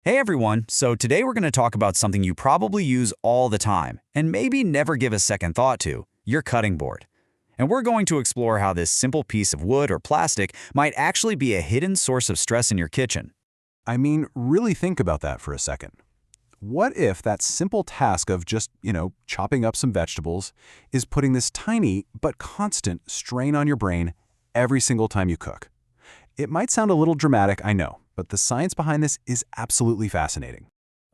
Hey everyone, so today we're going to talk about something you probably use all the time and maybe never give a second thought to, your cutting board. And we're going to explore how this simple piece of wood or plastic might actually be a hidden source of stress in your kitchen. I mean, really think about that for a second. What if that simple task of just, chopping up some vegetables is putting this tiny but constant strain on your brain every single time you cook? It might sound a little dramatic, I know, but the science behind this is absolutely fascinating.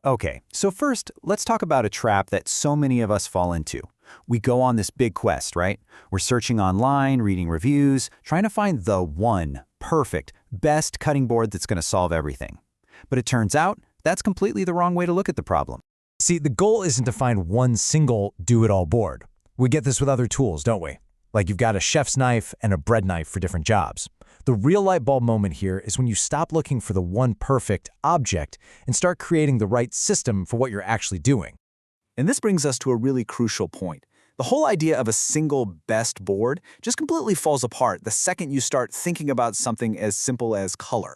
Okay, so first, let's talk about a trap that so many of us fall into. We go on this big quest, right? We're searching online, reading reviews, trying to find the one perfect, best cutting board that's going to solve everything. But it turns out that's completely the wrong way to look at the problem. See, the goal isn't to find one single do-it-all board. We get this with other tools, don't we? Like you've got a chef's knife and a bread knife for different jobs. The real light bulb moment here is when you stop looking for the one perfect object and start creating the right system for what you're actually doing. And this brings us to a really crucial point. The whole idea of a single best board just completely falls apart the second you start thinking about something as simple as color.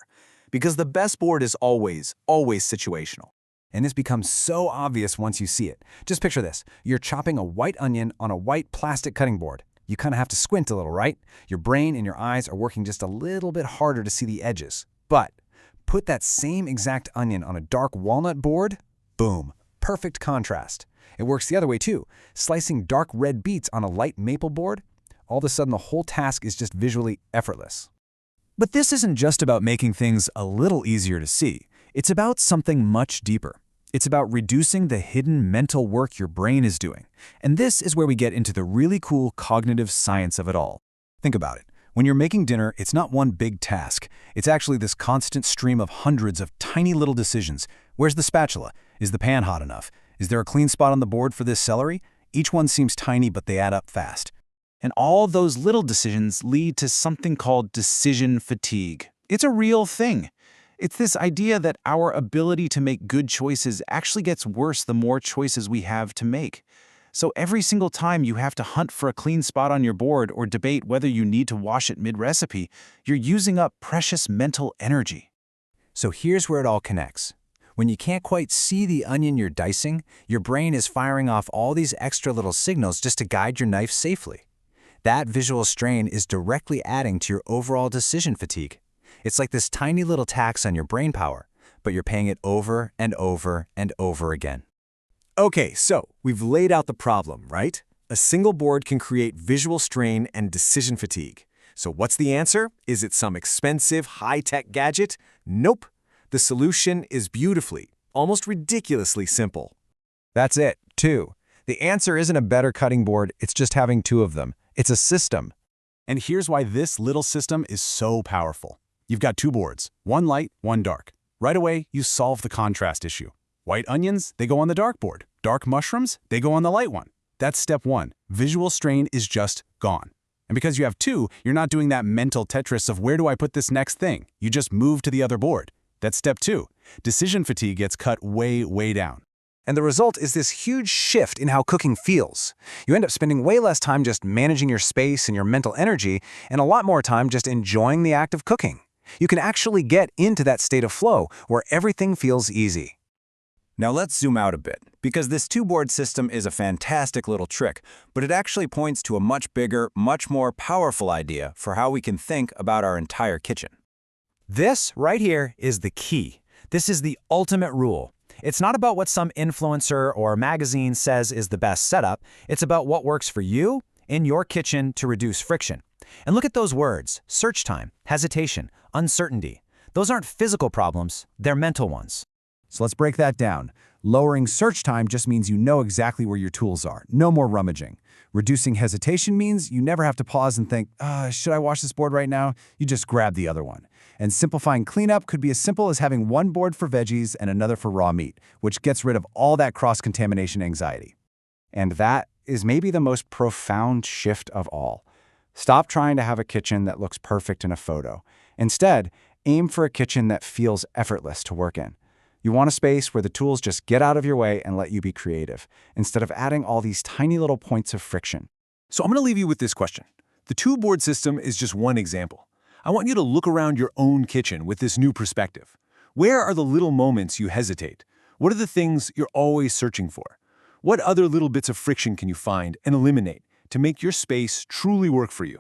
Because the best board is always situational. And this becomes so obvious once you see it. Just picture this. You're chopping a white onion on a white plastic cutting board. You kind of have to squint a little, right? Your brain and your eyes are working just a little bit harder to see the edges. But put that same exact onion on a dark walnut board, boom, perfect contrast. It works the other way too. Slicing dark red beets on a light maple board, all of a sudden the whole task is just visually effortless. But this isn't just about making things a little easier to see. It's about something much deeper. It's about reducing the hidden mental work your brain is doing. And this is where we get into the really cool cognitive science of it all. Think about it. When you're making dinner, it's not one big task. It's actually this constant stream of hundreds of tiny little decisions. Where's the spatula? Is the pan hot enough? Is there a clean spot on the board for this celery? Each one seems tiny, but they add up fast. And all those little decisions lead to something called decision fatigue. It's a real thing. It's this idea that our ability to make good choices actually gets worse the more choices we have to make. So every single time you have to hunt for a clean spot on your board or debate whether you need to wash it mid-recipe, you're using up precious mental energy. So here's where it all connects. When you can't quite see the onion you're dicing, your brain is firing off all these extra little signals just to guide your knife safely. That visual strain is directly adding to your overall decision fatigue. It's like this tiny little tax on your brain power, but you're paying it over and over and over again. Okay, so we've laid out the problem, right? A single board can create visual strain and decision fatigue. So what's the answer? Is it some expensive, high-tech gadget? Nope. The solution is beautifully, almost ridiculously simple. That's it, two. The answer isn't a better cutting board, it's just having two of them. It's a system. And here's why this little system is so powerful. You've got two boards, one light, one dark. Right away, you solve the contrast issue. White onions, they go on the dark board. Dark mushrooms, they go on the light one. That's step one. Visual strain is just gone. And because you have two, you're not doing that mental Tetris of where do I put this next thing? You just move to the other board. That's step two. Decision fatigue gets cut way down. And the result is this huge shift in how cooking feels. You end up spending way less time just managing your space and your mental energy, and a lot more time just enjoying the act of cooking. You can actually get into that state of flow where everything feels easy. Now let's zoom out a bit, because this two-board system is a fantastic little trick, but it actually points to a much bigger, much more powerful idea for how we can think about our entire kitchen. This right here is the key. This is the ultimate rule. It's not about what some influencer or magazine says is the best setup. It's about what works for you in your kitchen to reduce friction. And look at those words: search time, hesitation, uncertainty. Those aren't physical problems, they're mental ones. So let's break that down. Lowering search time just means you know exactly where your tools are. No more rummaging. Reducing hesitation means you never have to pause and think, should I wash this board right now? You just grab the other one. And simplifying cleanup could be as simple as having one board for veggies and another for raw meat, which gets rid of all that cross-contamination anxiety. And that is maybe the most profound shift of all. Stop trying to have a kitchen that looks perfect in a photo. Instead, aim for a kitchen that feels effortless to work in. You want a space where the tools just get out of your way and let you be creative, instead of adding all these tiny little points of friction. So I'm going to leave you with this question. The two-board system is just one example. I want you to look around your own kitchen with this new perspective. Where are the little moments you hesitate? What are the things you're always searching for? What other little bits of friction can you find and eliminate to make your space truly work for you?